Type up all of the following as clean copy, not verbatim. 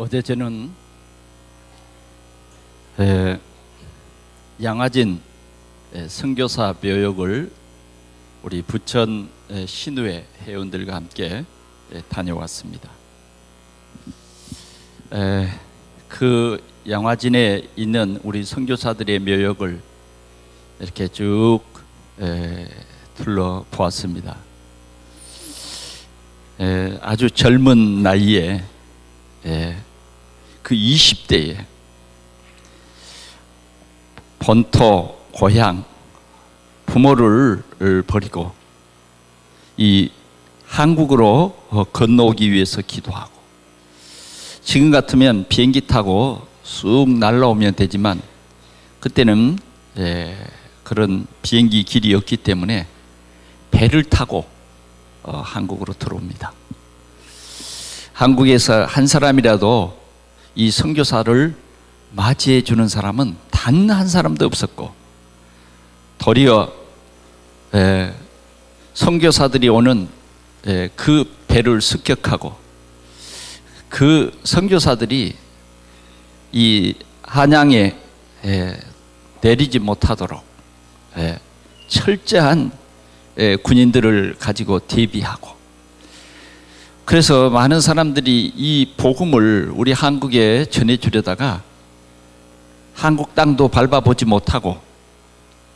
어제 저는 양화진 선교사 묘역을 우리 부천 신우회 회원들과 함께 다녀왔습니다. 그 양화진에 있는 우리 선교사들의 묘역을 이렇게 쭉 둘러보았습니다. 아주 젊은 나이에 그 20대에 본토 고향 부모를 버리고 이 한국으로 건너오기 위해서 기도하고, 지금 같으면 비행기 타고 쑥 날라오면 되지만 그때는 그런 비행기 길이 없기 때문에 배를 타고 한국으로 들어옵니다. 한국에서 한 사람이라도 이 선교사를 맞이해 주는 사람은 단 한 사람도 없었고, 도리어 선교사들이 오는 그 배를 습격하고 그 선교사들이 이 한양에 내리지 못하도록 철저한 군인들을 가지고 대비하고, 그래서 많은 사람들이 이 복음을 우리 한국에 전해주려다가 한국 땅도 밟아보지 못하고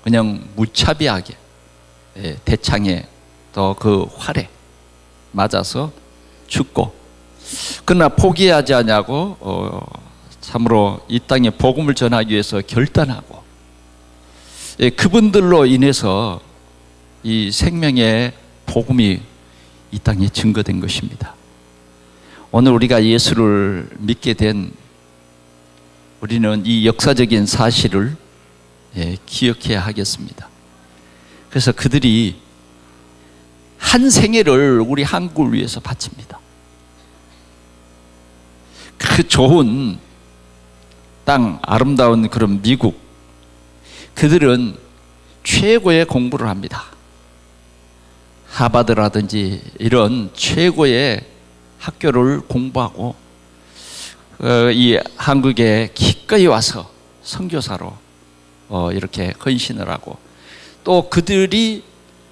그냥 무차별하게 대창에 또 그 활에 맞아서 죽고, 그러나 포기하지 않냐고 참으로 이 땅에 복음을 전하기 위해서 결단하고, 그분들로 인해서 이 생명의 복음이 이 땅에 증거된 것입니다. 오늘 우리가 예수를 믿게 된 우리는 이 역사적인 사실을 기억해야 하겠습니다. 그래서 그들이 한 생애를 우리 한국을 위해서 바칩니다. 그 좋은 땅, 아름다운 그런 미국, 그들은 최고의 공부를 합니다. 하버드라든지 이런 최고의 학교를 공부하고 이 한국에 기꺼이 와서 선교사로 이렇게 헌신을 하고, 또 그들이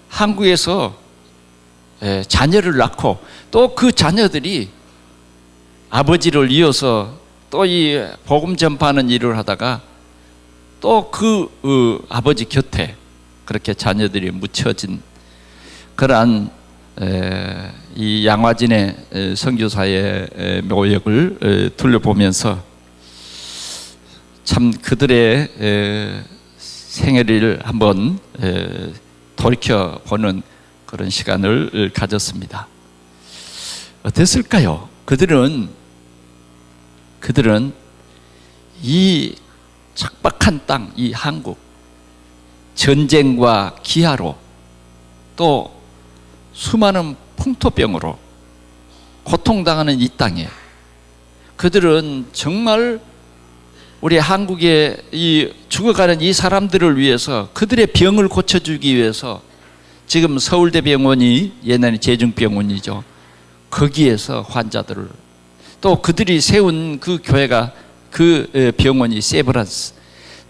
한국에서 자녀를 낳고 또 그 자녀들이 아버지를 이어서 또 이 복음 전파하는 일을 하다가 또 그 아버지 곁에 그렇게 자녀들이 묻혀진 그러한 이 양화진의 선교사의 묘역을 둘러보면서 참 그들의 생애를 한번 돌이켜보는 그런 시간을 가졌습니다. 어땠을까요? 그들은 이 척박한 땅, 이 한국, 전쟁과 기아로 또 수많은 풍토병으로 고통당하는 이 땅에 그들은 정말 우리 한국의 이 죽어가는 이 사람들을 위해서, 그들의 병을 고쳐주기 위해서 지금 서울대병원이 옛날에 제중병원이죠. 거기에서 환자들을, 또 그들이 세운 그 교회가 그 병원이 세브란스,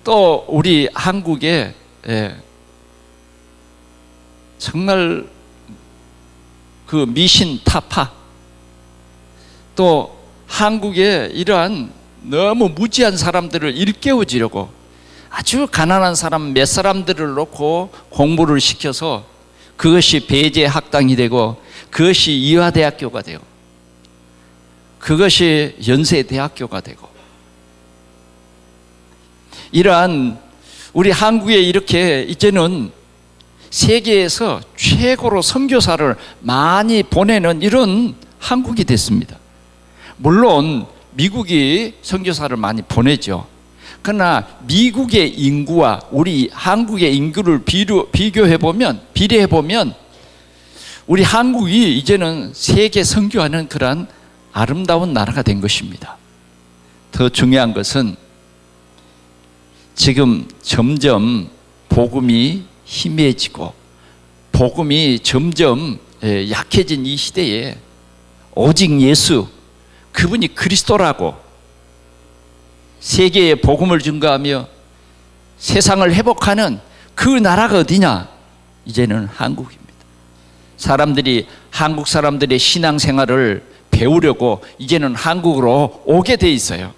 또 우리 한국에 정말 그 미신 타파, 또 한국에 이러한 너무 무지한 사람들을 일깨워주려고 아주 가난한 사람 몇 사람들을 놓고 공부를 시켜서 그것이 배제 학당이 되고, 그것이 이화대학교가 되고, 그것이 연세대학교가 되고, 이러한 우리 한국에 이렇게 이제는 세계에서 최고로 선교사를 많이 보내는 이런 한국이 됐습니다. 물론 미국이 선교사를 많이 보내죠. 그러나 미국의 인구와 우리 한국의 인구를 비례해보면 우리 한국이 이제는 세계 선교하는 그러한 아름다운 나라가 된 것입니다. 더 중요한 것은 지금 점점 복음이 희미해지고 복음이 점점 약해진 이 시대에 오직 예수, 그분이 그리스도라고 세계에 복음을 증거하며 세상을 회복하는 그 나라가 어디냐? 이제는 한국입니다. 사람들이 한국 사람들의 신앙생활을 배우려고 이제는 한국으로 오게 돼 있어요.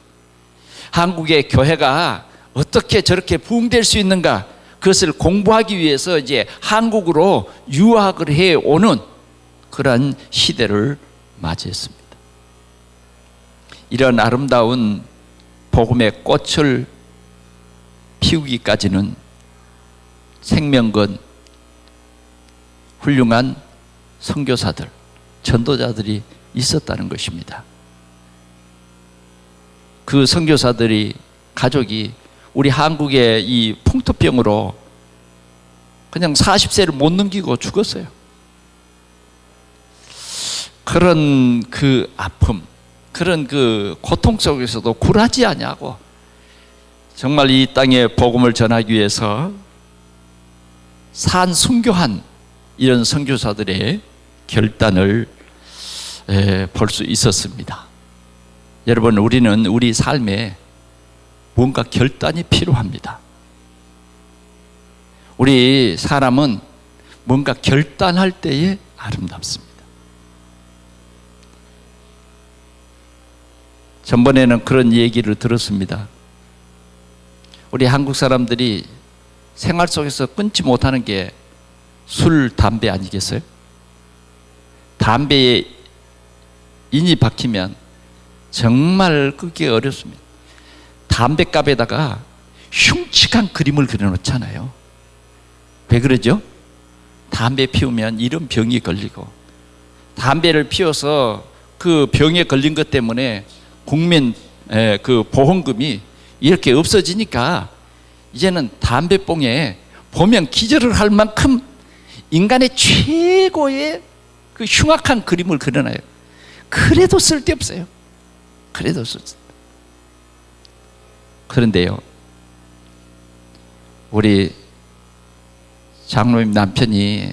한국의 교회가 어떻게 저렇게 부흥될 수 있는가, 그것을 공부하기 위해서 이제 한국으로 유학을 해 오는 그러한 시대를 맞이했습니다. 이런 아름다운 복음의 꽃을 피우기까지는 생명건 훌륭한 선교사들, 전도자들이 있었다는 것입니다. 그 선교사들이 가족이 우리 한국의 이 풍토병으로 그냥 40세를 못 넘기고 죽었어요. 그런 그 아픔, 그런 그 고통 속에서도 굴하지 아니하고 정말 이 땅에 복음을 전하기 위해서 산순교한 이런 선교사들의 결단을 볼 수 있었습니다. 여러분, 우리는 우리 삶에 뭔가 결단이 필요합니다. 우리 사람은 뭔가 결단할 때에 아름답습니다. 전번에는 그런 얘기를 들었습니다. 우리 한국 사람들이 생활 속에서 끊지 못하는 게 술, 담배 아니겠어요? 담배에 인이 박히면 정말 끊기 어렵습니다. 담배갑에다가 흉측한 그림을 그려놓잖아요. 왜 그러죠? 담배 피우면 이런 병이 걸리고, 담배를 피워서 그 병에 걸린 것 때문에 국민 그 보험금이 이렇게 없어지니까 이제는 담배뽕에 보면 기절을 할 만큼 인간의 최고의 그 흉악한 그림을 그려놔요. 그래도 쓸데없어요. 그래도 쓸데없어요. 그런데요, 우리 장로님 남편이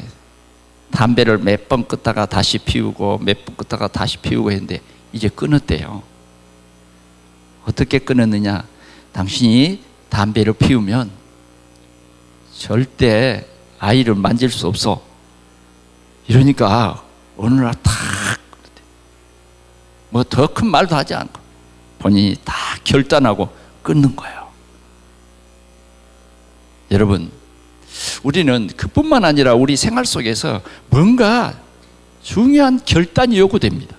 담배를 몇 번 끊다가 다시 피우고 몇 번 끊다가 다시 피우고 했는데 이제 끊었대요. 어떻게 끊었느냐? 당신이 담배를 피우면 절대 아이를 만질 수 없어. 이러니까 어느 날 탁, 뭐 더 큰 말도 하지 않고 본인이 다 결단하고 끊는 거예요. 여러분, 우리는 그뿐만 아니라 우리 생활 속에서 뭔가 중요한 결단이 요구됩니다.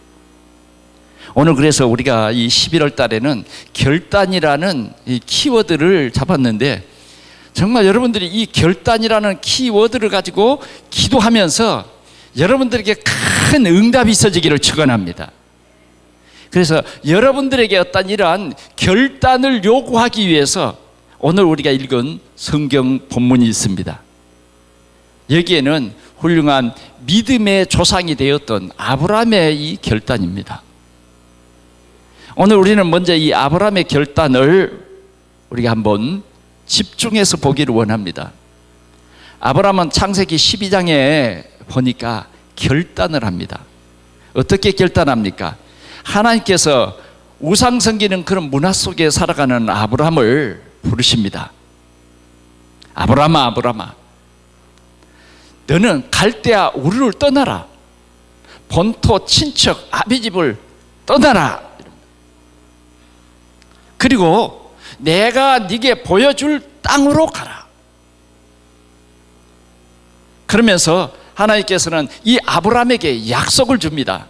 오늘 그래서 우리가 이 11월 달에는 결단이라는 이 키워드를 잡았는데, 정말 여러분들이 이 결단이라는 키워드를 가지고 기도하면서 여러분들에게 큰 응답이 있어지기를 축원합니다. 그래서 여러분들에게 어떤 이러한 결단을 요구하기 위해서 오늘 우리가 읽은 성경 본문이 있습니다. 여기에는 훌륭한 믿음의 조상이 되었던 아브라함의 이 결단입니다. 오늘 우리는 먼저 이 아브라함의 결단을 우리가 한번 집중해서 보기를 원합니다. 아브라함은 창세기 12장에 보니까 결단을 합니다. 어떻게 결단합니까? 하나님께서 우상 섬기는 그런 문화 속에 살아가는 아브라함을 부르십니다. 아브라함아, 아브라함아, 너는 갈대아 우르를 떠나라. 본토 친척 아비집을 떠나라. 그리고 내가 네게 보여줄 땅으로 가라. 그러면서 하나님께서는 이 아브라함에게 약속을 줍니다.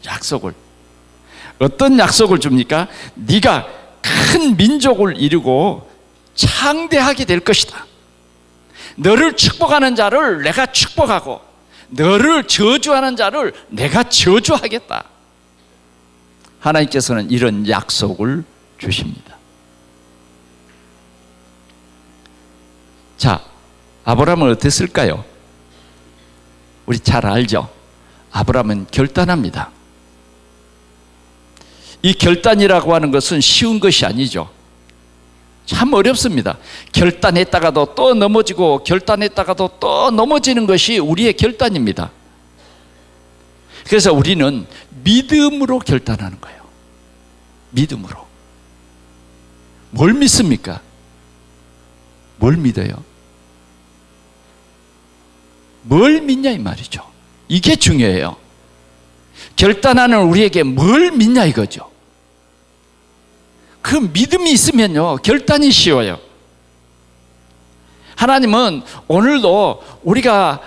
약속을. 어떤 약속을 줍니까? 네가 큰 민족을 이루고 창대하게 될 것이다. 너를 축복하는 자를 내가 축복하고 너를 저주하는 자를 내가 저주하겠다. 하나님께서는 이런 약속을 주십니다. 자, 아브라함은 어땠을까요? 우리 잘 알죠? 아브라함은 결단합니다. 이 결단이라고 하는 것은 쉬운 것이 아니죠. 참 어렵습니다. 결단했다가도 또 넘어지고 결단했다가도 또 넘어지는 것이 우리의 결단입니다. 그래서 우리는 믿음으로 결단하는 거예요. 믿음으로. 뭘 믿습니까? 뭘 믿어요? 뭘 믿냐 이 말이죠. 이게 중요해요. 결단하는 우리에게 뭘 믿냐 이거죠. 그 믿음이 있으면요, 결단이 쉬워요. 하나님은 오늘도 우리가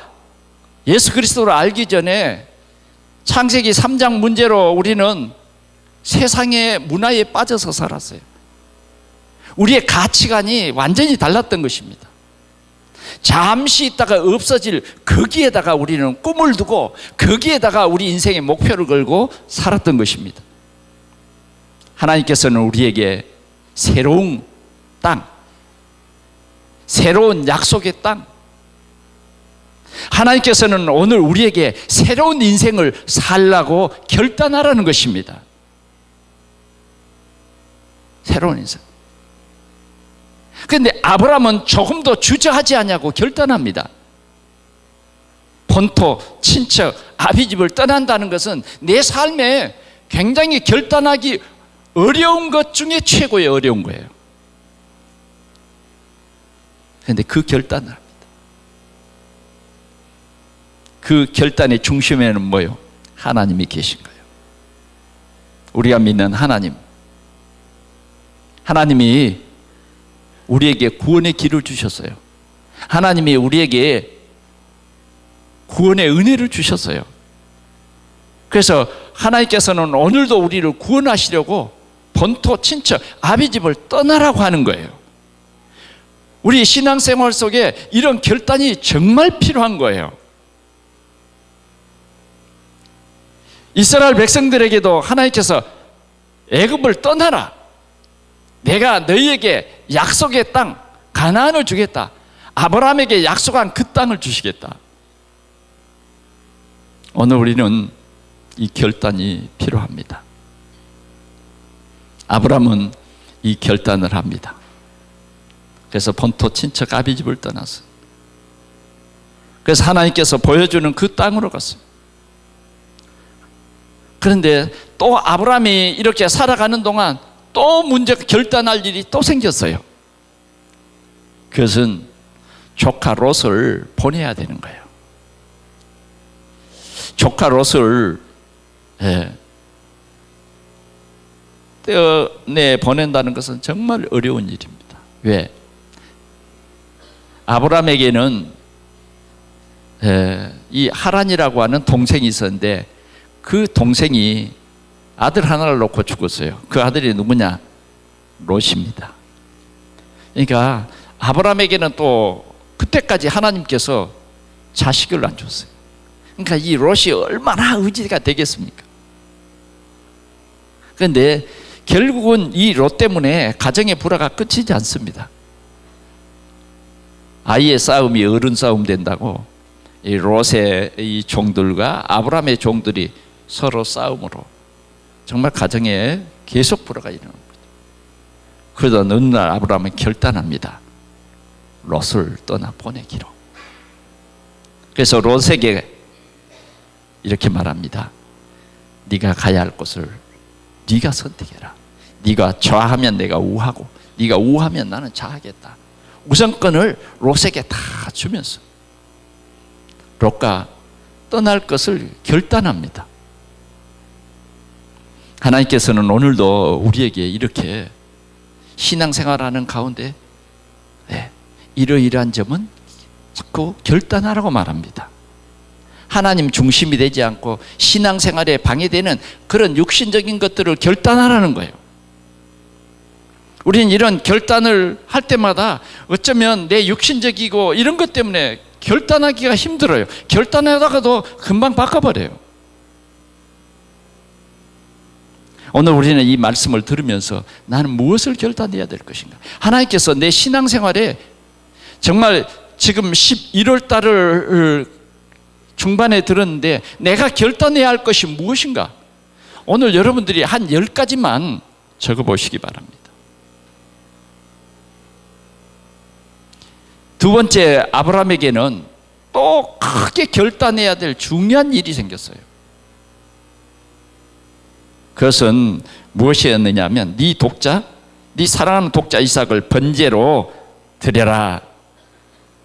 예수 그리스도를 알기 전에 창세기 3장 문제로 우리는 세상의 문화에 빠져서 살았어요. 우리의 가치관이 완전히 달랐던 것입니다. 잠시 있다가 없어질 거기에다가 우리는 꿈을 두고 거기에다가 우리 인생의 목표를 걸고 살았던 것입니다. 하나님께서는 우리에게 새로운 땅, 새로운 약속의 땅, 하나님께서는 오늘 우리에게 새로운 인생을 살라고 결단하라는 것입니다. 새로운 인생. 그런데 아브라함은 조금도 주저하지 않냐고 결단합니다. 본토, 친척, 아비집을 떠난다는 것은 내 삶에 굉장히 결단하기 어려운 것 중에 최고의 어려운 거예요. 그런데 그 결단을 합니다. 그 결단의 중심에는 뭐예요? 하나님이 계신 거예요. 우리가 믿는 하나님. 하나님이 우리에게 구원의 길을 주셨어요. 하나님이 우리에게 구원의 은혜를 주셨어요. 그래서 하나님께서는 오늘도 우리를 구원하시려고 본토, 친척, 아비집을 떠나라고 하는 거예요. 우리 신앙생활 속에 이런 결단이 정말 필요한 거예요. 이스라엘 백성들에게도 하나님께서 애굽을 떠나라. 내가 너희에게 약속의 땅 가나안을 주겠다. 아브라함에게 약속한 그 땅을 주시겠다. 오늘 우리는 이 결단이 필요합니다. 아브라함은 이 결단을 합니다. 그래서 본토 친척 아비집을 떠났어요. 그래서 하나님께서 보여주는 그 땅으로 갔어요. 그런데 또 아브라함이 이렇게 살아가는 동안 또 문제가 결단할 일이 또 생겼어요. 그것은 조카 롯을 보내야 되는 거예요. 조카 롯을 떼어내 보낸다는 것은 정말 어려운 일입니다. 왜? 아브라함에게는 이 하란이라고 하는 동생이 있었는데 그 동생이 아들 하나를 놓고 죽었어요. 그 아들이 누구냐? 롯입니다. 그러니까 아브라함에게는 또 그때까지 하나님께서 자식을 안 줬어요. 그러니까 이 롯이 얼마나 의지가 되겠습니까? 그런데 결국은 이 롯 때문에 가정의 불화가 끝이지 않습니다. 아이의 싸움이 어른 싸움 된다고 이 롯의 이 종들과 아브라함의 종들이 서로 싸움으로 정말 가정에 계속 불화가 일어나는 거죠. 그러다 어느 날 아브라함은 결단합니다. 롯을 떠나 보내기로. 그래서 롯에게 이렇게 말합니다. 네가 가야 할 곳을 네가 선택해라. 네가 좌하면 내가 우하고 네가 우하면 나는 좌하겠다. 우선권을 롯에게 다 주면서 롯과 떠날 것을 결단합니다. 하나님께서는 오늘도 우리에게 이렇게 신앙생활하는 가운데 이러이러한 점은 자꾸 결단하라고 말합니다. 하나님 중심이 되지 않고 신앙생활에 방해되는 그런 육신적인 것들을 결단하라는 거예요. 우리는 이런 결단을 할 때마다 어쩌면 내 육신적이고 이런 것 때문에 결단하기가 힘들어요. 결단하다가도 금방 바꿔버려요. 오늘 우리는 이 말씀을 들으면서 나는 무엇을 결단해야 될 것인가? 하나님께서 내 신앙생활에 정말 지금 11월 달을 중반에 들었는데 내가 결단해야 할 것이 무엇인가? 오늘 여러분들이 한 10가지만 적어보시기 바랍니다. 두 번째, 아브라함에게는 또 크게 결단해야 될 중요한 일이 생겼어요. 그것은 무엇이었느냐면 네 독자, 네 사랑하는 독자 이삭을 번제로 드려라.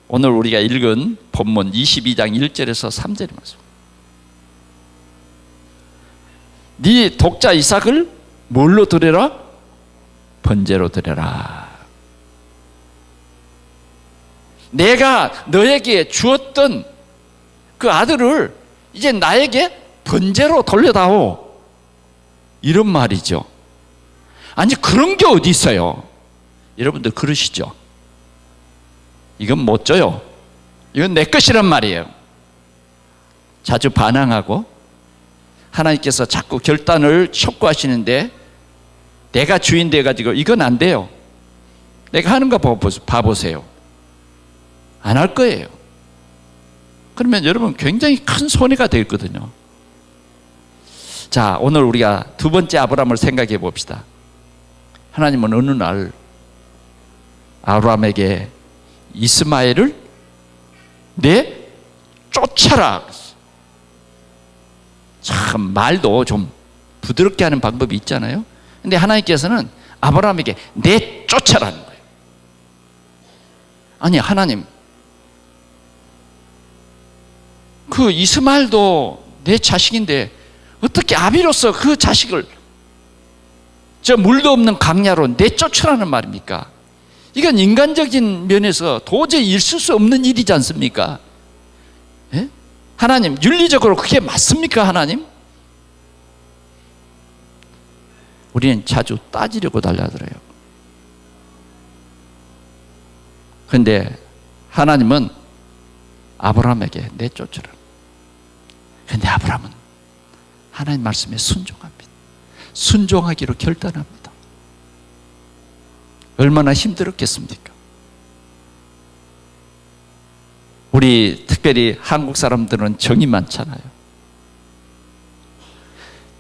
오늘 우리가 읽은 본문 22장 1절에서 3절의 말씀. 네 독자 이삭을 뭘로 드려라? 번제로 드려라. 내가 너에게 주었던 그 아들을 이제 나에게 번제로 돌려다오. 이런 말이죠. 아니 그런 게 어디 있어요? 여러분들 그러시죠? 이건 못 줘요. 이건 내 것이란 말이에요. 자주 반항하고 하나님께서 자꾸 결단을 촉구하시는데 내가 주인 돼가지고 이건 안 돼요. 내가 하는 거 봐보세요. 안 할 거예요. 그러면 여러분 굉장히 큰 손해가 되거든요. 자, 오늘 우리가 두 번째 아브라함을 생각해 봅시다. 하나님은 어느 날 아브라함에게 이스마엘을 쫓아라. 참 말도 좀 부드럽게 하는 방법이 있잖아요. 근데 하나님께서는 아브라함에게 쫓아라는 거예요. 아니 하나님, 그 이스마엘도 내 자식인데 어떻게 아비로서 그 자식을 저 물도 없는 강야로 내쫓으라는 말입니까? 이건 인간적인 면에서 도저히 있을 수 없는 일이지 않습니까? 예? 하나님, 윤리적으로 그게 맞습니까, 하나님? 우리는 자주 따지려고 달려들어요. 그런데 하나님은 아브라함에게 내쫓으라. 그런데 아브라함은 하나님 말씀에 순종합니다. 순종하기로 결단합니다. 얼마나 힘들었겠습니까? 우리 특별히 한국 사람들은 정이 많잖아요.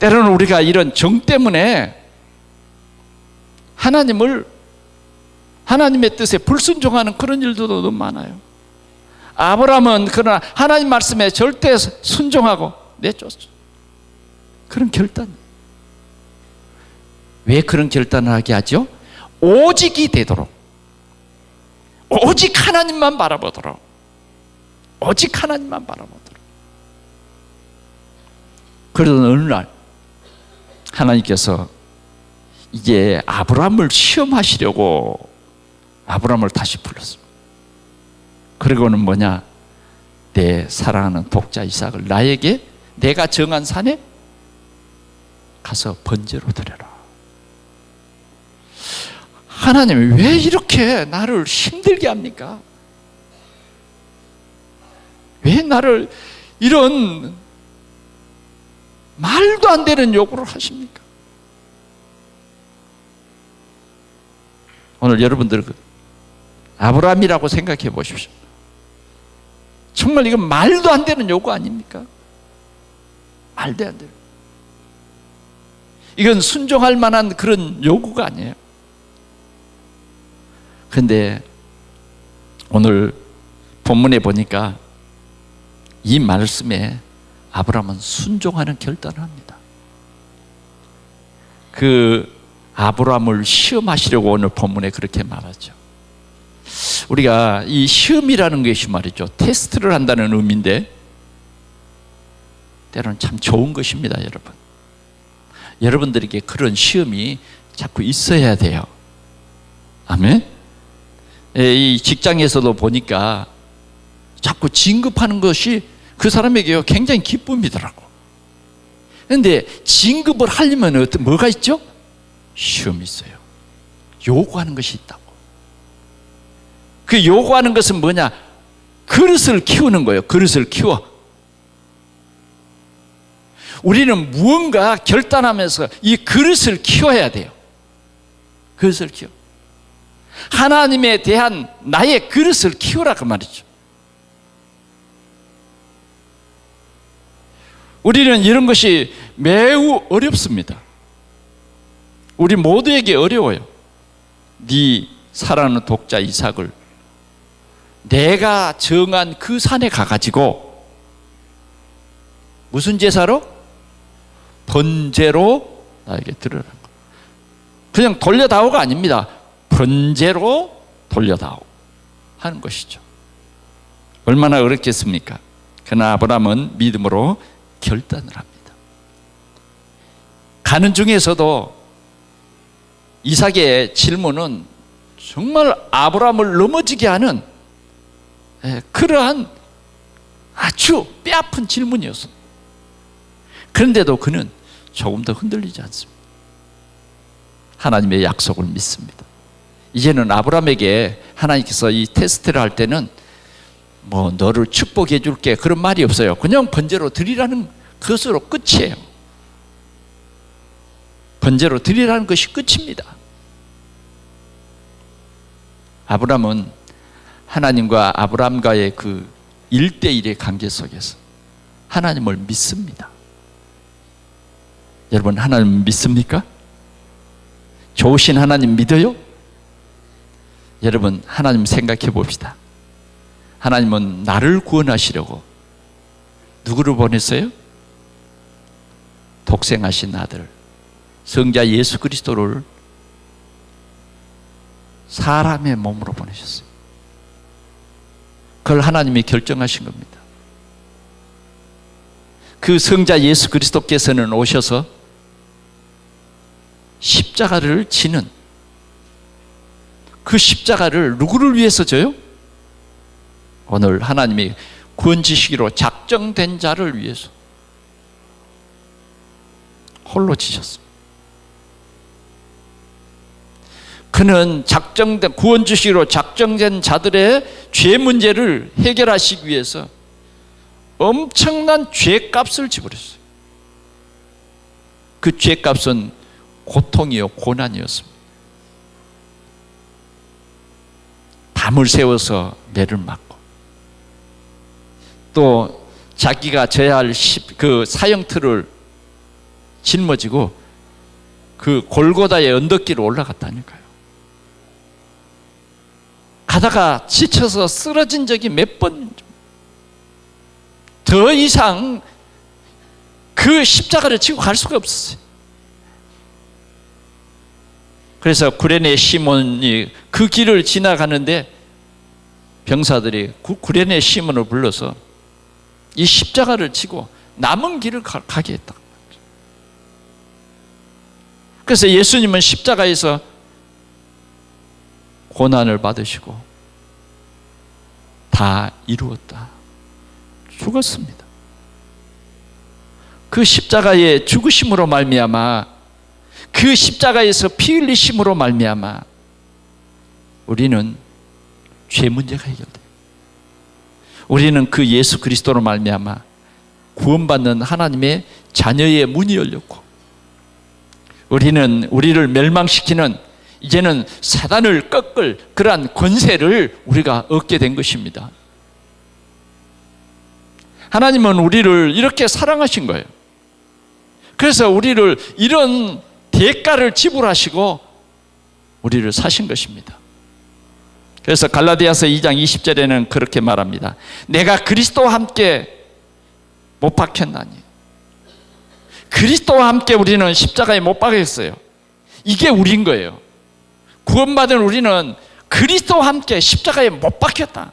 때로는 우리가 이런 정 때문에 하나님의 뜻에 불순종하는 그런 일들도 너무 많아요. 아브라함은 그러나 하나님 말씀에 절대 순종하고 내쫓죠. 그런 결단. 왜 그런 결단을 하게 하죠? 오직이 되도록, 오직 하나님만 바라보도록, 오직 하나님만 바라보도록. 그러던 어느 날 하나님께서 이제 아브라함을 시험하시려고 아브라함을 다시 불렀습니다. 그리고는 뭐냐? 내 사랑하는 독자 이삭을 나에게 내가 정한 산에 가서 번제로 드려라. 하나님, 왜 이렇게 나를 힘들게 합니까? 왜 나를 이런 말도 안 되는 요구를 하십니까? 오늘 여러분들 아브라함이라고 생각해 보십시오. 정말 이건 말도 안 되는 요구 아닙니까? 말도 안 되는. 이건 순종할 만한 그런 요구가 아니에요. 그런데 오늘 본문에 보니까 이 말씀에 아브라함은 순종하는 결단을 합니다. 그 아브라함을 시험하시려고 오늘 본문에 그렇게 말하죠. 우리가 이 시험이라는 것이 말이죠, 테스트를 한다는 의미인데 때로는 참 좋은 것입니다. 여러분, 여러분들에게 그런 시험이 자꾸 있어야 돼요. 아멘. 이 직장에서도 보니까 자꾸 진급하는 것이 그 사람에게 굉장히 기쁨이더라고. 그런데 진급을 하려면 뭐가 있죠? 시험이 있어요. 요구하는 것이 있다고. 그 요구하는 것은 뭐냐? 그릇을 키우는 거예요. 그릇을 키워. 우리는 무언가 결단하면서 이 그릇을 키워야 돼요. 그릇을 키워. 하나님에 대한 나의 그릇을 키우라 그 말이죠. 우리는 이런 것이 매우 어렵습니다. 우리 모두에게 어려워요. 네 사랑하는 독자 이삭을 내가 정한 그 산에 가가지고 무슨 제사로? 번제로 나에게 들으라는 거. 그냥 돌려다오가 아닙니다. 번제로 돌려다오 하는 것이죠. 얼마나 어렵겠습니까? 그러나 아브라함은 믿음으로 결단을 합니다. 가는 중에서도 이삭의 질문은 정말 아브라함을 넘어지게 하는 그러한 아주 뼈아픈 질문이었습니다. 그런데도 그는 조금 더 흔들리지 않습니다. 하나님의 약속을 믿습니다. 이제는 아브라함에게 하나님께서 이 테스트를 할 때는 뭐 너를 축복해 줄게 그런 말이 없어요. 그냥 번제로 드리라는 것으로 끝이에요. 번제로 드리라는 것이 끝입니다. 아브라함은 하나님과 아브라함과의 그 1대1의 관계 속에서 하나님을 믿습니다. 여러분, 하나님 믿습니까? 좋으신 하나님 믿어요? 여러분, 하나님 생각해 봅시다. 하나님은 나를 구원하시려고 누구를 보냈어요? 독생하신 아들 성자 예수 그리스도를 사람의 몸으로 보내셨어요. 그걸 하나님이 결정하신 겁니다. 그 성자 예수 그리스도께서는 오셔서 십자가를 지는, 그 십자가를 누구를 위해서 져요? 오늘 하나님이 구원지시기로 작정된 자를 위해서 홀로 지셨습니다. 그는 구원지시기로 작정된 자들의 죄 문제를 해결하시기 위해서 엄청난 죄값을 지불했어요. 그 죄값은 고통이요, 고난이었습니다. 밤을 새워서 매를 맞고, 또 자기가 져야 할 그 사형틀을 짊어지고 그 골고다의 언덕길을 올라갔다니까요. 가다가 지쳐서 쓰러진 적이 몇 번, 더 이상 그 십자가를 지고 갈 수가 없었어요. 그래서 구레네 시몬이 그 길을 지나가는데 병사들이 구레네 시몬을 불러서 이 십자가를 지고 남은 길을 가게 했다. 그래서 예수님은 십자가에서 고난을 받으시고 다 이루었다, 죽었습니다. 그 십자가의 죽으심으로 말미암아, 그 십자가에서 피 흘리심으로 말미암아 우리는 죄 문제가 해결돼요. 우리는 그 예수 그리스도로 말미암아 구원받는 하나님의 자녀의 문이 열렸고, 우리는 우리를 멸망시키는, 이제는 사단을 꺾을 그러한 권세를 우리가 얻게 된 것입니다. 하나님은 우리를 이렇게 사랑하신 거예요. 그래서 우리를 이런 대가를 지불하시고 우리를 사신 것입니다. 그래서 갈라디아서 2장 20절에는 그렇게 말합니다. 내가 그리스도와 함께 못 박혔나니. 그리스도와 함께 우리는 십자가에 못 박혔어요. 이게 우린 거예요. 구원받은 우리는 그리스도와 함께 십자가에 못 박혔다.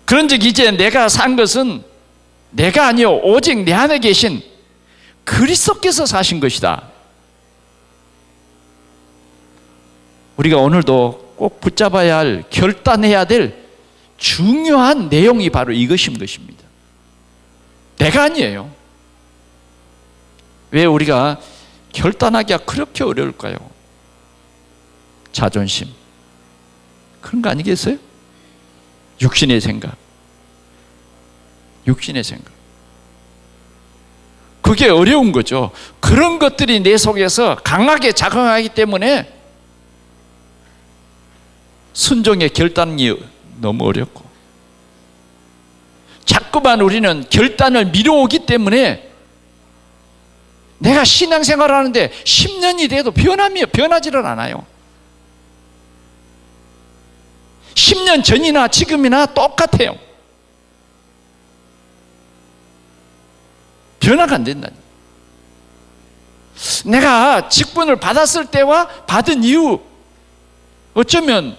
그런즉 이제 내가 산 것은 내가 아니요 오직 내 안에 계신 그리스도께서 사신 것이다. 우리가 오늘도 꼭 붙잡아야 할, 결단해야 될 중요한 내용이 바로 이것인 것입니다. 내가 아니에요. 왜 우리가 결단하기가 그렇게 어려울까요? 자존심, 그런 거 아니겠어요? 육신의 생각, 육신의 생각, 그게 어려운 거죠. 그런 것들이 내 속에서 강하게 작용하기 때문에 순종의 결단이 너무 어렵고, 자꾸만 우리는 결단을 미뤄오기 때문에 내가 신앙생활을 하는데 10년이 돼도 변하지를 않아요. 10년 전이나 지금이나 똑같아요. 변화가 안 된다니. 내가 직분을 받았을 때와 받은 이후 어쩌면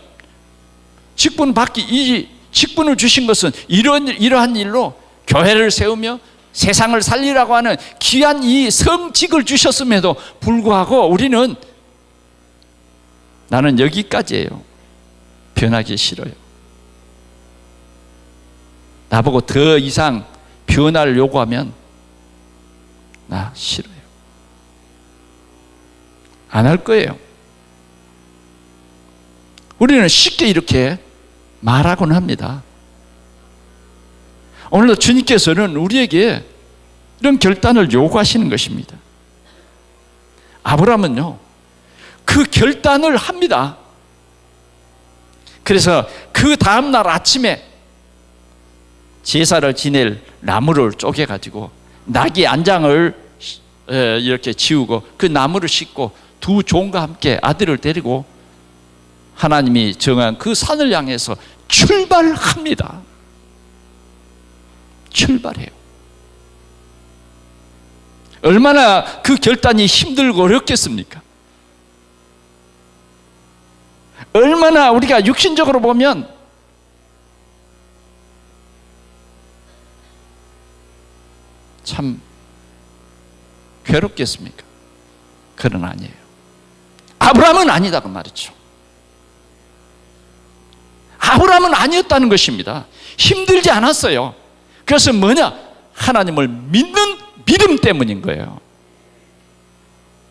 이 직분을 주신 것은 이러한 일로 교회를 세우며 세상을 살리라고 하는 귀한 이 성직을 주셨음에도 불구하고 우리는 나는 여기까지예요. 변하기 싫어요. 나보고 더 이상 변화를 요구하면 나 싫어요. 안 할 거예요. 우리는 쉽게 이렇게 말하곤 합니다. 오늘도 주님께서는 우리에게 이런 결단을 요구하시는 것입니다. 아브라함은요, 그 결단을 합니다. 그래서 그 다음날 아침에 제사를 지낼 나무를 쪼개가지고 나귀 안장을 이렇게 지우고 그 나무를 싣고 두 종과 함께 아들을 데리고 하나님이 정한 그 산을 향해서 출발합니다. 출발해요. 얼마나 그 결단이 힘들고 어렵겠습니까? 얼마나 우리가 육신적으로 보면 참 괴롭겠습니까? 그건 아니에요. 아브라함은 아니다 그 말이죠. 아브라함은 아니었다는 것입니다. 힘들지 않았어요. 그래서 뭐냐? 하나님을 믿는 믿음 때문인 거예요.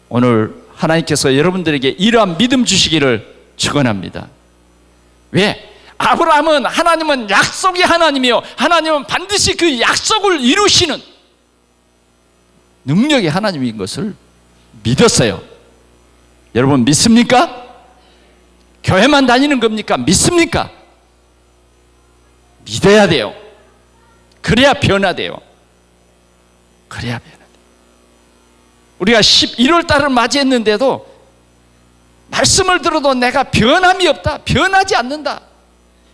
오늘 하나님께서 여러분들에게 이러한 믿음 주시기를 축원합니다. 왜? 아브라함은 하나님은 약속의 하나님이요, 하나님은 반드시 그 약속을 이루시는 능력의 하나님인 것을 믿었어요. 여러분 믿습니까? 교회만 다니는 겁니까? 믿습니까? 믿어야 돼요. 그래야 변화돼요. 그래야 변화돼요. 우리가 11월 달을 맞이했는데도 말씀을 들어도 내가 변함이 없다, 변하지 않는다.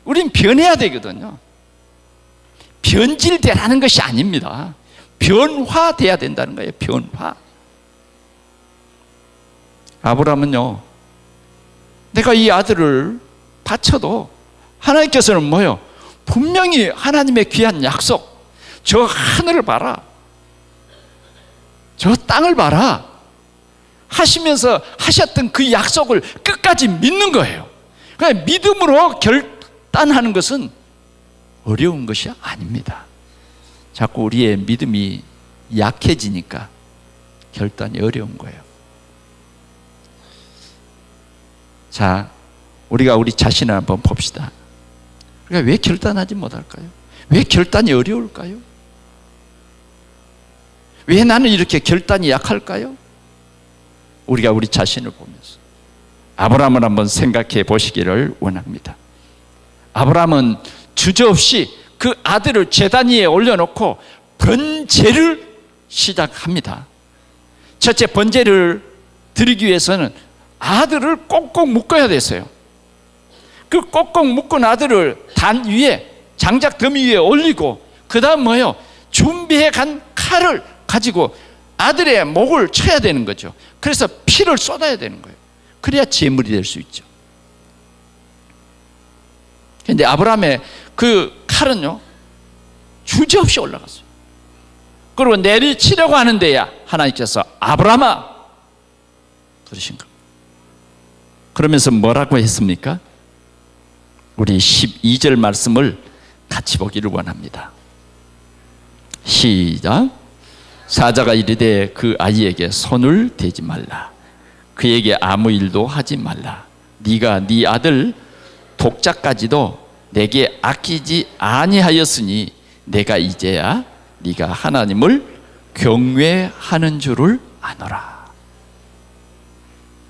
우린 변해야 되거든요. 변질되라는 것이 아닙니다. 변화돼야 된다는 거예요. 변화. 아브라함은요, 내가 이 아들을 바쳐도 하나님께서는 뭐요? 분명히 하나님의 귀한 약속, 저 하늘을 봐라, 저 땅을 봐라 하시면서 하셨던 그 약속을 끝까지 믿는 거예요. 그러니까 믿음으로 결단하는 것은 어려운 것이 아닙니다. 자꾸 우리의 믿음이 약해지니까 결단이 어려운 거예요. 자, 우리가 우리 자신을 한번 봅시다. 우리가 왜 결단하지 못할까요? 왜 결단이 어려울까요? 왜 나는 이렇게 결단이 약할까요? 우리가 우리 자신을 보면서 아브라함을 한번 생각해 보시기를 원합니다. 아브라함은 주저없이 그 아들을 제단 위에 올려놓고 번제를 시작합니다. 첫째, 번제를 드리기 위해서는 아들을 꼭꼭 묶어야 됐어요. 그 꼭꼭 묶은 아들을 단 위에, 장작 더미 위에 올리고 그 다음 뭐예요? 준비해 간 칼을 가지고 아들의 목을 쳐야 되는 거죠. 그래서 피를 쏟아야 되는 거예요. 그래야 제물이 될 수 있죠. 그런데 아브라함의 그 칼은요, 주저없이 올라갔어요. 그리고 내리치려고 하는 데야 하나님께서 아브라함아 부르신 겁니다. 그러면서 뭐라고 했습니까? 우리 12절 말씀을 같이 보기를 원합니다. 시작. 사자가 이르되 그 아이에게 손을 대지 말라. 그에게 아무 일도 하지 말라. 네가 네 아들 독자까지도 내게 아끼지 아니하였으니 내가 이제야 네가 하나님을 경외하는 줄을 아노라.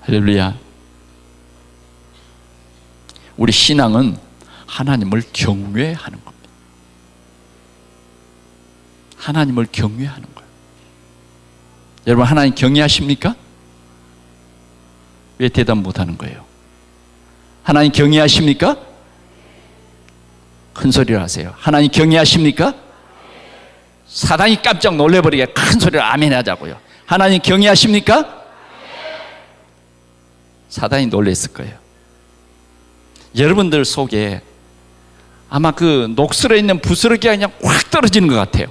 할렐루야. 우리 신앙은 하나님을 경외하는 겁니다. 하나님을 경외하는 거예요. 여러분 하나님 경외하십니까? 왜 대답 못하는 거예요? 하나님 경외하십니까? 큰 소리로 하세요. 하나님 경외하십니까? 사단이 깜짝 놀래버리게 큰 소리로 아멘 하자고요. 하나님 경외하십니까? 사단이 놀랐을 거예요. 여러분들 속에 아마 그 녹슬어 있는 부스러기가 그냥 확 떨어지는 것 같아요.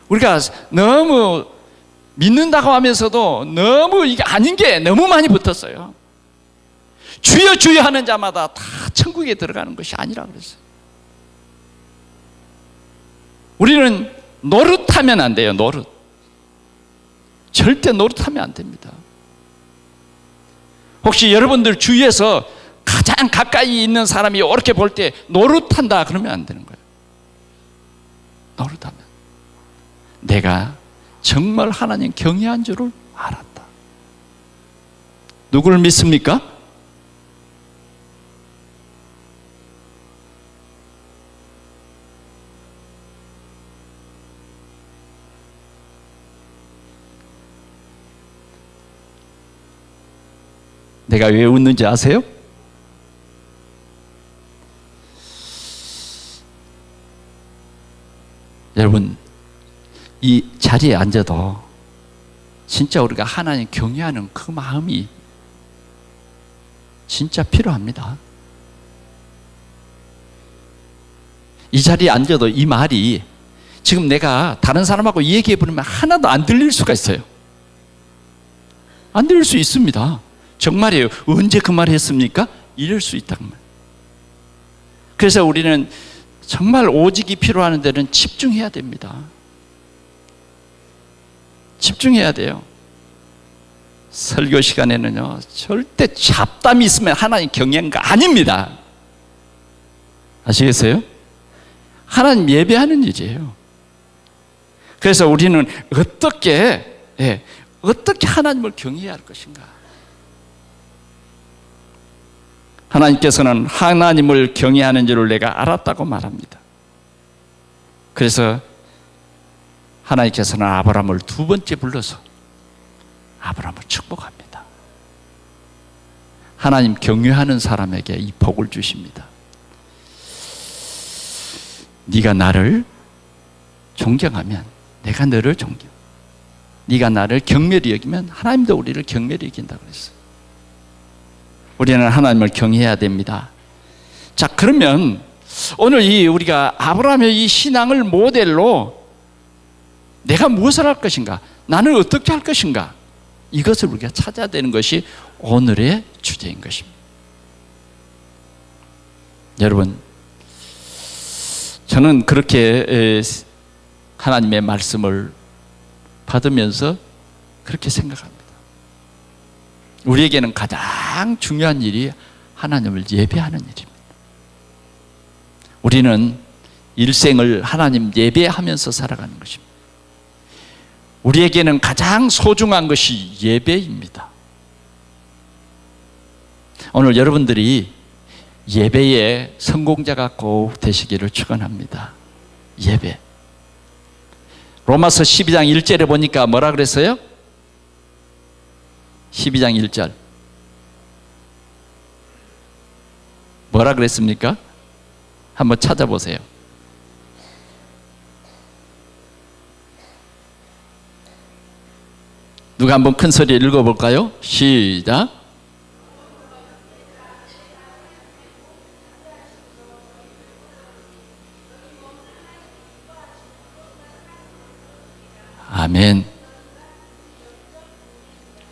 우리가 너무 믿는다고 하면서도 너무 이게 아닌 게 너무 많이 붙었어요. 주여 주여 하는 자마다 다 천국에 들어가는 것이 아니라 그랬어요. 우리는 노릇하면 안 돼요. 노릇. 절대 노릇하면 안 됩니다. 혹시 여러분들 주위에서 가장 가까이 있는 사람이 이렇게 볼 때 노릇한다 그러면 안 되는 거예요. 노릇하면 내가 정말 하나님 경외한 줄을 알았다. 누구를 믿습니까? 내가 왜 웃는지 아세요? 여러분, 이 자리에 앉아도 진짜 우리가 하나님 경외하는 그 마음이 진짜 필요합니다. 이 자리에 앉아도 이 말이 지금 내가 다른 사람하고 얘기해 보면 하나도 안 들릴 수가 있어요. 안 들릴 수 있습니다. 정말이에요. 언제 그 말 했습니까? 이럴 수 있다는 말. 그래서 우리는 정말 오직이 필요한 데는 집중해야 됩니다. 집중해야 돼요. 설교 시간에는요, 절대 잡담이 있으면 하나님 경외한 거 아닙니다. 아시겠어요? 하나님 예배하는 일이에요. 그래서 우리는 어떻게 하나님을 경외해야 할 것인가? 하나님께서는 하나님을 경외하는 줄을 내가 알았다고 말합니다. 그래서 하나님께서는 아브라함을 두 번째 불러서 아브라함을 축복합니다. 하나님 경외하는 사람에게 이 복을 주십니다. 네가 나를 존경하면 내가 너를 존경. 네가 나를 경멸히 여기면 하나님도 우리를 경멸히 여긴다고 그랬어요. 우리는 하나님을 경외해야 됩니다. 자, 그러면 오늘 우리가 아브라함의 이 신앙을 모델로 내가 무엇을 할 것인가? 나는 어떻게 할 것인가? 이것을 우리가 찾아야 되는 것이 오늘의 주제인 것입니다. 여러분, 저는 그렇게 하나님의 말씀을 받으면서 그렇게 생각합니다. 우리에게는 가장 중요한 일이 하나님을 예배하는 일입니다. 우리는 일생을 하나님 예배하면서 살아가는 것입니다. 우리에게는 가장 소중한 것이 예배입니다. 오늘 여러분들이 예배의 성공자가 꼭 되시기를 축원합니다. 예배. 로마서 12장 1절에 보니까 뭐라 그랬어요? 12장 1절 뭐라 그랬습니까? 한번 찾아보세요. 누가 한번 큰 소리에 읽어볼까요? 시작. 아멘.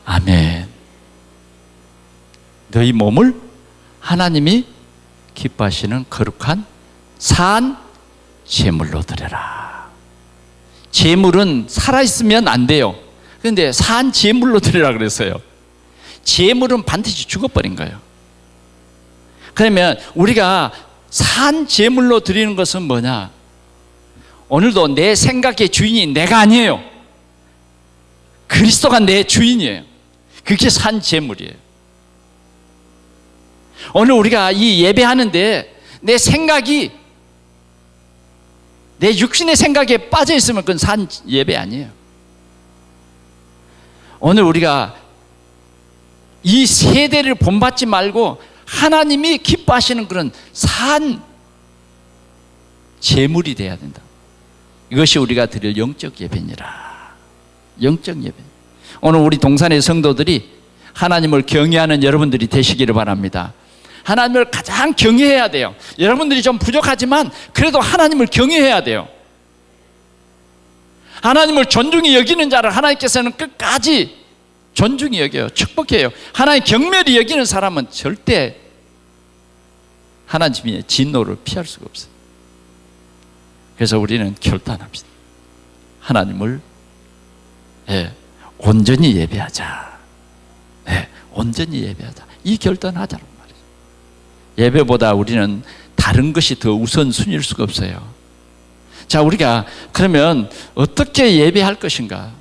아멘. 너희 몸을 하나님이 기뻐하시는 거룩한 산 제물로 드려라. 제물은 살아있으면 안 돼요. 그런데 산 제물로 드리라 그랬어요. 제물은 반드시 죽어버린 거예요. 그러면 우리가 산 제물로 드리는 것은 뭐냐? 오늘도 내 생각의 주인이 내가 아니에요. 그리스도가 내 주인이에요. 그게 산 제물이에요. 오늘 우리가 이 예배하는데 내 생각이 내 육신의 생각에 빠져 있으면 그건 산 예배 아니에요. 오늘 우리가 이 세대를 본받지 말고 하나님이 기뻐하시는 그런 산 제물이 돼야 된다. 이것이 우리가 드릴 영적 예배니라. 영적 예배. 오늘 우리 동산의 성도들이 하나님을 경외하는 여러분들이 되시기를 바랍니다. 하나님을 가장 경외해야 돼요. 여러분들이 좀 부족하지만 그래도 하나님을 경외해야 돼요. 하나님을 존중히 여기는 자를 하나님께서는 끝까지 존중히 여겨요. 축복해요. 하나님 경멸히 여기는 사람은 절대 하나님의 진노를 피할 수가 없어요. 그래서 우리는 결단합시다. 하나님을 온전히 예배하자. 온전히 예배하자. 이 결단하자는 말이에요. 예배보다 우리는 다른 것이 더 우선순위일 수가 없어요. 자, 우리가 그러면 어떻게 예배할 것인가?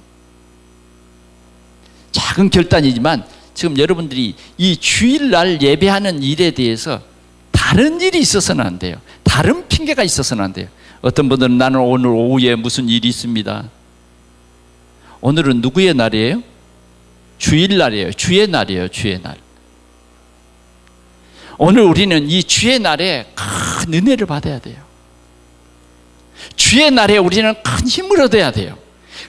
작은 결단이지만 지금 여러분들이 이 주일날 예배하는 일에 대해서 다른 일이 있어서는 안 돼요. 다른 핑계가 있어서는 안 돼요. 어떤 분들은 나는 오늘 오후에 무슨 일이 있습니다. 오늘은 누구의 날이에요? 주일날이에요. 주의 날이에요. 주의 날. 오늘 우리는 이 주의 날에 큰 은혜를 받아야 돼요. 주의 날에 우리는 큰 힘을 얻어야 돼요.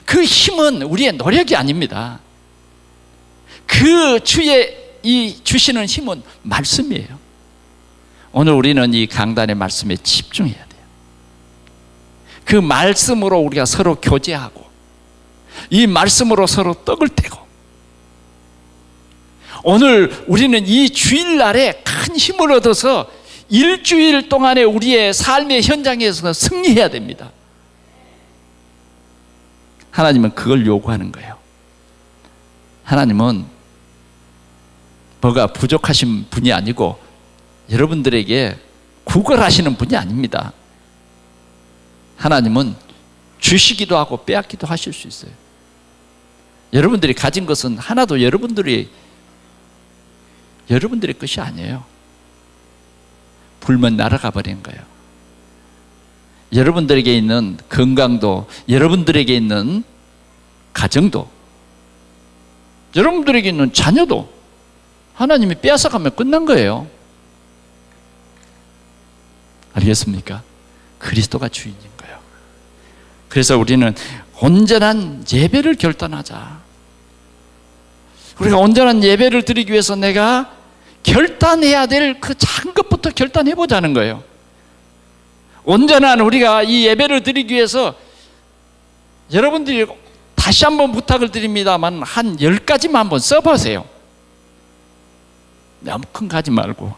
그 힘은 우리의 노력이 아닙니다. 그 주의 이 주시는 힘은 말씀이에요. 오늘 우리는 이 강단의 말씀에 집중해야 돼요. 그 말씀으로 우리가 서로 교제하고 이 말씀으로 서로 떡을 떼고 오늘 우리는 이 주일날에 큰 힘을 얻어서 일주일 동안에 우리의 삶의 현장에서 승리해야 됩니다. 하나님은 그걸 요구하는 거예요. 하나님은 뭐가 부족하신 분이 아니고 여러분들에게 구걸하시는 분이 아닙니다. 하나님은 주시기도 하고 빼앗기도 하실 수 있어요. 여러분들이 가진 것은 하나도 여러분들의 것이 아니에요. 불면 날아가 버린 거예요. 여러분들에게 있는 건강도, 여러분들에게 있는 가정도, 여러분들에게 있는 자녀도 하나님이 빼앗아가면 끝난 거예요. 알겠습니까? 그리스도가 주인인 거예요. 그래서 우리는 온전한 예배를 결단하자. 우리가 온전한 예배를 드리기 위해서 내가 결단해야 될 그 작은 것부터 결단해 보자는 거예요. 온전한 우리가 이 예배를 드리기 위해서 여러분들이 다시 한번 부탁을 드립니다만 한 10가지만 한번 써보세요. 너무 큰 가지 말고.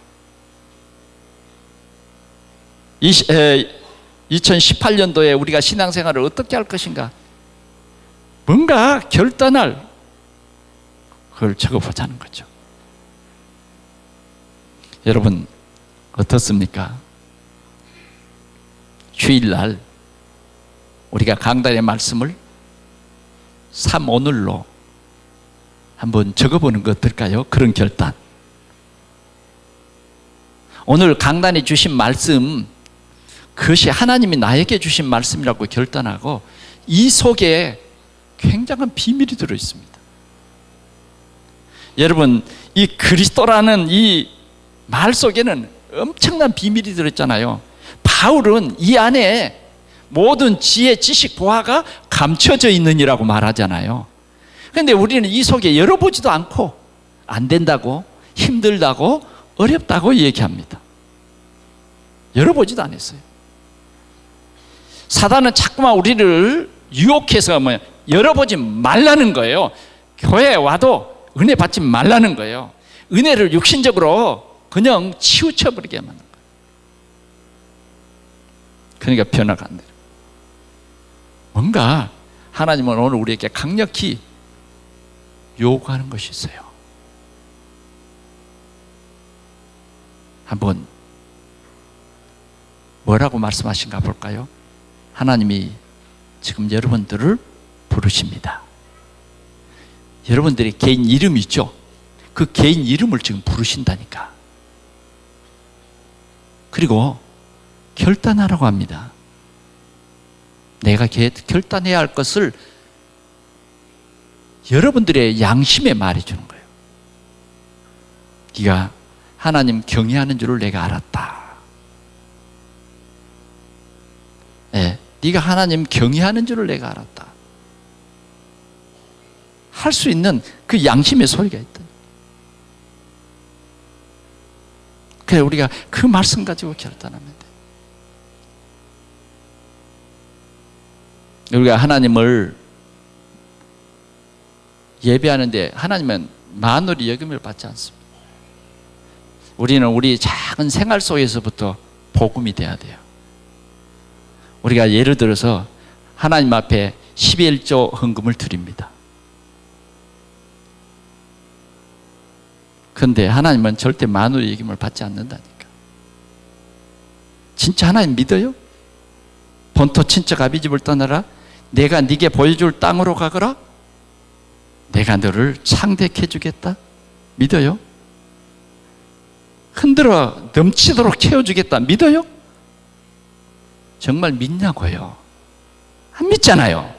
2018년도에 우리가 신앙생활을 어떻게 할 것인가? 뭔가 결단할 그걸 적어보자는 거죠. 여러분 어떻습니까? 주일날 우리가 강단의 말씀을 3오늘로 한번 적어보는 거 어떨까요? 그런 결단. 오늘 강단에 주신 말씀, 그것이 하나님이 나에게 주신 말씀이라고 결단하고 이 속에 굉장한 비밀이 들어있습니다. 여러분, 이 그리스도라는 이 말 속에는 엄청난 비밀이 들어있잖아요. 바울은 이 안에 모든 지혜, 지식, 보화가 감춰져 있느니라고 말하잖아요. 그런데 우리는 이 속에 열어보지도 않고 안 된다고, 힘들다고, 어렵다고 얘기합니다. 열어보지도 않았어요. 사단은 자꾸만 우리를 유혹해서 열어보지 말라는 거예요. 교회에 와도 은혜 받지 말라는 거예요. 은혜를 육신적으로 그냥 치우쳐버리게 하는 거예요. 그러니까 변화가 안 돼요. 뭔가 하나님은 오늘 우리에게 강력히 요구하는 것이 있어요. 한번 뭐라고 말씀하신가 볼까요? 하나님이 지금 여러분들을 부르십니다. 여러분들의 개인 이름이 있죠? 그 개인 이름을 지금 부르신다니까. 그리고 결단하라고 합니다. 내가 결단해야 할 것을 여러분들의 양심에 말해주는 거예요. 네가 하나님 경외하는 줄을 내가 알았다. 네, 네가 하나님 경외하는 줄을 내가 알았다. 할 수 있는 그 양심의 소리가 있다. 그래, 우리가 그 말씀 가지고 결단하면 돼. 우리가 하나님을 예배하는데 하나님은 만월이 여김을 받지 않습니다. 우리는 우리 작은 생활 속에서부터 복음이 돼야 돼요. 우리가 예를 들어서 하나님 앞에 11조 헌금을 드립니다. 그런데 하나님은 절대 만월의 여김을 받지 않는다니까. 진짜 하나님 믿어요? 본토 친척 아비집을 떠나라. 내가 네게 보여줄 땅으로 가거라. 내가 너를 창대케 해주겠다. 믿어요? 흔들어 넘치도록 채워주겠다. 믿어요? 정말 믿냐고요? 안 믿잖아요.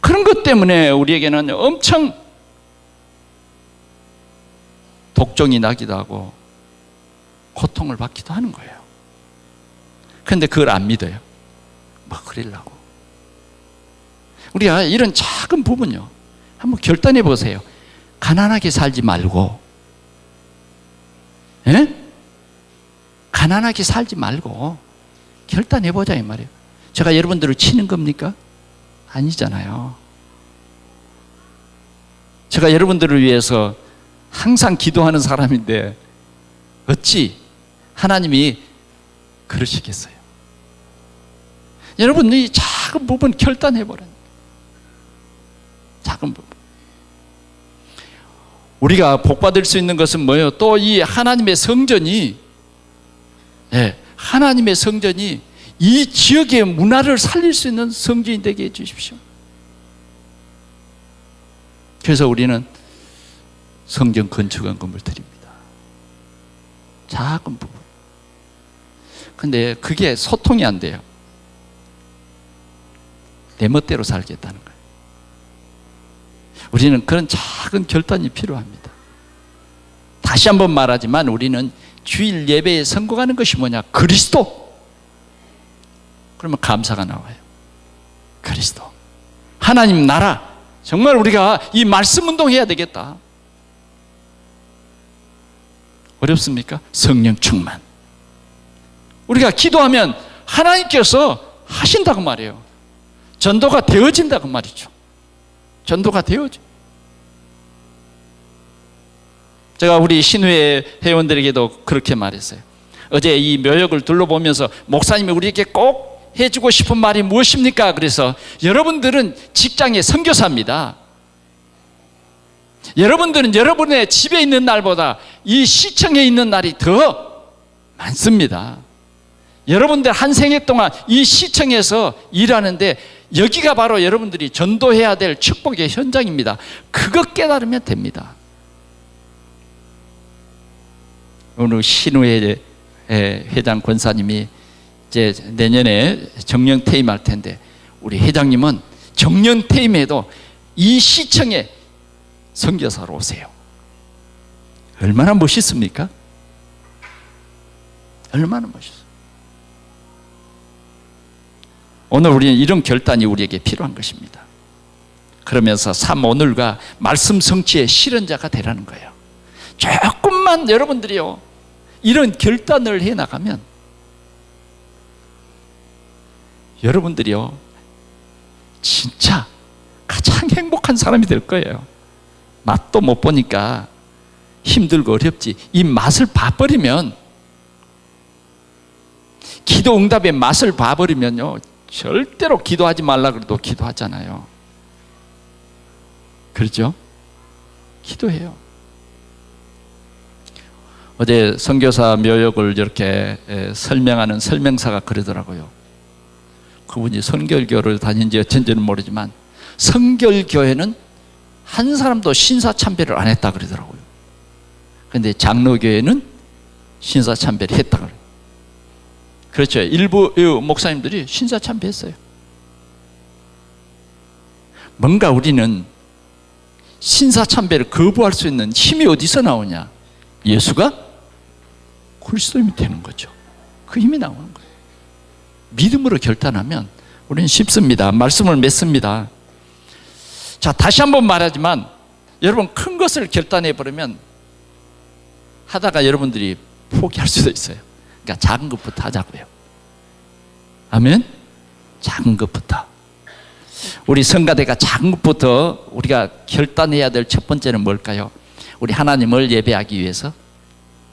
그런 것 때문에 우리에게는 엄청 독종이 나기도 하고 고통을 받기도 하는 거예요. 그런데 그걸 안 믿어요. 뭐 그러려고. 우리가 이런 작은 부분요, 한번 결단해 보세요. 가난하게 살지 말고, 예? 가난하게 살지 말고 결단해 보자 이 말이에요. 제가 여러분들을 치는 겁니까? 아니잖아요. 제가 여러분들을 위해서 항상 기도하는 사람인데 어찌 하나님이 그러시겠어요? 여러분, 이 작은 부분 결단해 보라는 거예요. 작은 부분. 우리가 복받을 수 있는 것은 뭐예요? 또 이 하나님의 성전이, 하나님의 성전이 이 지역의 문화를 살릴 수 있는 성전이 되게 해주십시오. 그래서 우리는 성전 건축헌금을 드립니다. 작은 부분. 근데 그게 소통이 안 돼요. 내 멋대로 살겠다는 거예요. 우리는 그런 작은 결단이 필요합니다. 다시 한번 말하지만 우리는 주일 예배에 성공하는 것이 뭐냐? 그리스도. 그러면 감사가 나와요. 그리스도. 하나님 나라. 정말 우리가 이 말씀 운동해야 되겠다. 어렵습니까? 성령 충만. 우리가 기도하면 하나님께서 하신다고 말이에요. 전도가 되어진다고 말이죠. 전도가 되어져. 제가 우리 신회 회원들에게도 그렇게 말했어요. 어제 이 묘역을 둘러보면서 목사님이 우리에게 꼭 해주고 싶은 말이 무엇입니까? 그래서 여러분들은 직장의 선교사입니다. 여러분들은 여러분의 집에 있는 날보다 이 시청에 있는 날이 더 많습니다. 여러분들 한 생애 동안 이 시청에서 일하는데 여기가 바로 여러분들이 전도해야 될 축복의 현장입니다. 그거 깨달으면 됩니다. 오늘 신우회 회장 권사님이 이제 내년에 정년 퇴임할 텐데 우리 회장님은 정년 퇴임해도 이 시청에 선교사로 오세요. 얼마나 멋있습니까? 얼마나 멋있어요. 오늘 우리는 이런 결단이 우리에게 필요한 것입니다. 그러면서 삶 오늘과 말씀 성취의 실현자가 되라는 거예요. 조금만 여러분들이요 이런 결단을 해나가면 여러분들이요 진짜 가장 행복한 사람이 될 거예요. 맛도 못 보니까 힘들고 어렵지. 이 맛을 봐버리면, 기도 응답의 맛을 봐버리면요 절대로 기도하지 말라 그래도 기도하잖아요. 그렇죠? 기도해요. 어제 선교사 묘역을 이렇게 설명하는 설명사가 그러더라고요. 그분이 선결교를 다닌지 어쩐지는 모르지만 선결교회는 한 사람도 신사참배를 안 했다 그러더라고요. 그런데 장로교회는 신사참배를 했다 그래요. 그렇죠. 일부 목사님들이 신사참배했어요. 뭔가 우리는 신사참배를 거부할 수 있는 힘이 어디서 나오냐? 예수가 그리스도님이 되는 거죠. 그 힘이 나오는 거예요. 믿음으로 결단하면 우리는 쉽습니다. 말씀을 맺습니다. 자, 다시 한번 말하지만 여러분, 큰 것을 결단해 버리면 하다가 여러분들이 포기할 수도 있어요. 그러니까 작은 것부터 하자고요. 아멘? 작은 것부터. 우리 성가대가 작은 것부터 우리가 결단해야 될 첫 번째는 뭘까요? 우리 하나님을 예배하기 위해서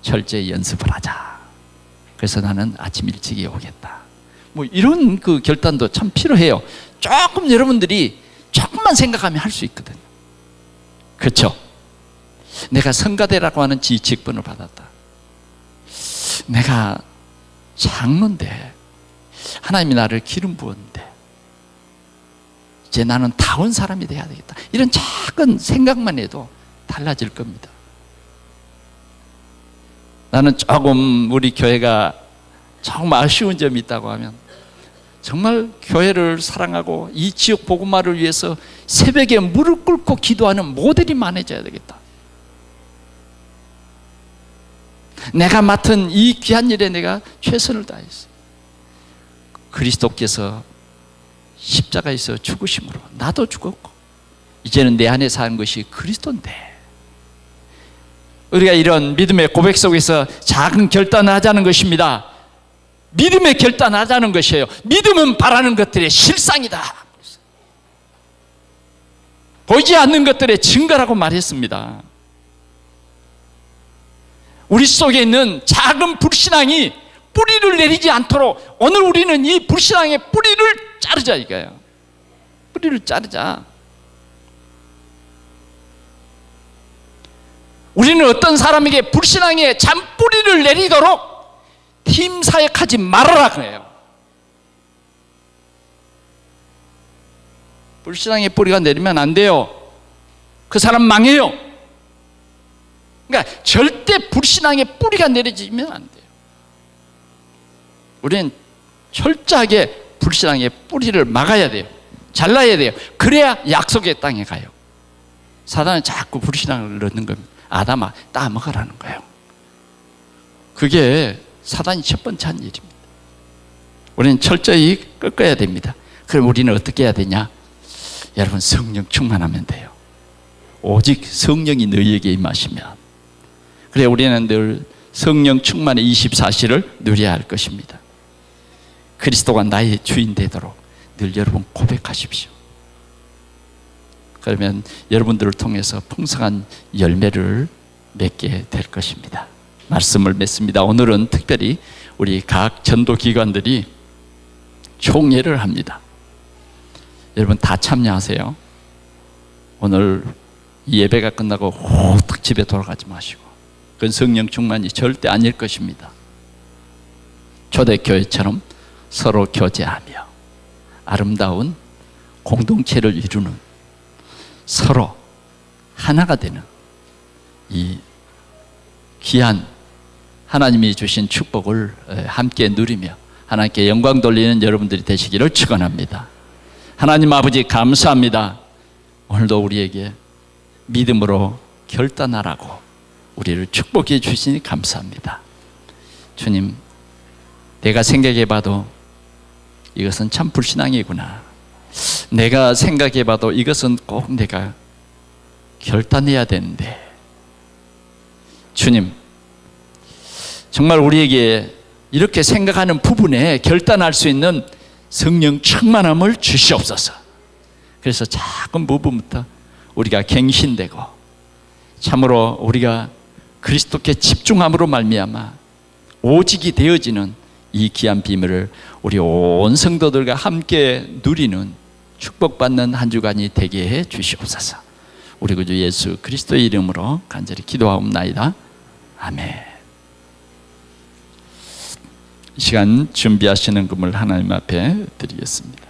철저히 연습을 하자. 그래서 나는 아침 일찍이 오겠다. 뭐 이런 그 결단도 참 필요해요. 조금 여러분들이 조금만 생각하면 할 수 있거든요. 그렇죠? 내가 성가대라고 하는 직분을 받았다. 내가 장로인데 하나님이 나를 기름 부었는데 이제 나는 다운 사람이 돼야 되겠다. 이런 작은 생각만 해도 달라질 겁니다. 나는 조금 우리 교회가 조금 아쉬운 점이 있다고 하면 정말 교회를 사랑하고 이 지역 복음화를 위해서 새벽에 무릎 꿇고 기도하는 모델이 많아져야 되겠다. 내가 맡은 이 귀한 일에 내가 최선을 다했어. 그리스도께서 십자가에서 죽으심으로 나도 죽었고 이제는 내 안에 사는 것이 그리스도인데, 우리가 이런 믿음의 고백 속에서 작은 결단을 하자는 것입니다. 믿음의 결단을 하자는 것이에요. 믿음은 바라는 것들의 실상이다. 보이지 않는 것들의 증거라고 말했습니다. 우리 속에 있는 작은 불신앙이 뿌리를 내리지 않도록 오늘 우리는 이 불신앙의 뿌리를 자르자 이거예요. 뿌리를 자르자. 우리는 어떤 사람에게 불신앙의 잔뿌리를 내리도록 팀 사역하지 말아라 그래요. 불신앙의 뿌리가 내리면 안 돼요. 그 사람 망해요. 그러니까 절대 불신앙의 뿌리가 내려지면 안 돼요. 우리는 철저하게 불신앙의 뿌리를 막아야 돼요. 잘라야 돼요. 그래야 약속의 땅에 가요. 사단은 자꾸 불신앙을 넣는 겁니다. 아담아, 따먹으라는 거예요. 그게 사단이 첫 번째 한 일입니다. 우리는 철저히 꺾어야 됩니다. 그럼 우리는 어떻게 해야 되냐? 여러분, 성령 충만하면 돼요. 오직 성령이 너희에게 임하시면. 그래, 우리는 늘 성령 충만의 24시를 누려야 할 것입니다. 그리스도가 나의 주인 되도록 늘 여러분 고백하십시오. 그러면 여러분들을 통해서 풍성한 열매를 맺게 될 것입니다. 말씀을 맺습니다. 오늘은 특별히 우리 각 전도기관들이 총회를 합니다. 여러분 다 참여하세요. 오늘 이 예배가 끝나고 호떡 집에 돌아가지 마시고, 그건 성령 충만이 절대 아닐 것입니다. 초대교회처럼 서로 교제하며 아름다운 공동체를 이루는, 서로 하나가 되는 이 귀한 하나님이 주신 축복을 함께 누리며 하나님께 영광 돌리는 여러분들이 되시기를 축원합니다. 하나님 아버지, 감사합니다. 오늘도 우리에게 믿음으로 결단하라고 우리를 축복해 주시니 감사합니다. 주님, 내가 생각해 봐도 이것은 참 불신앙이구나. 내가 생각해 봐도 이것은 꼭 내가 결단해야 되는데, 주님, 정말 우리에게 이렇게 생각하는 부분에 결단할 수 있는 성령 충만함을 주시옵소서. 그래서 작은 부분부터 우리가 갱신되고 참으로 우리가 그리스도께 집중함으로 말미암아 오직이 되어지는 이 귀한 비밀을 우리 온 성도들과 함께 누리는 축복받는 한 주간이 되게 해 주시옵소서. 우리 구주 예수 그리스도의 이름으로 간절히 기도하옵나이다. 아멘. 이 시간 준비하시는 금을 하나님 앞에 드리겠습니다.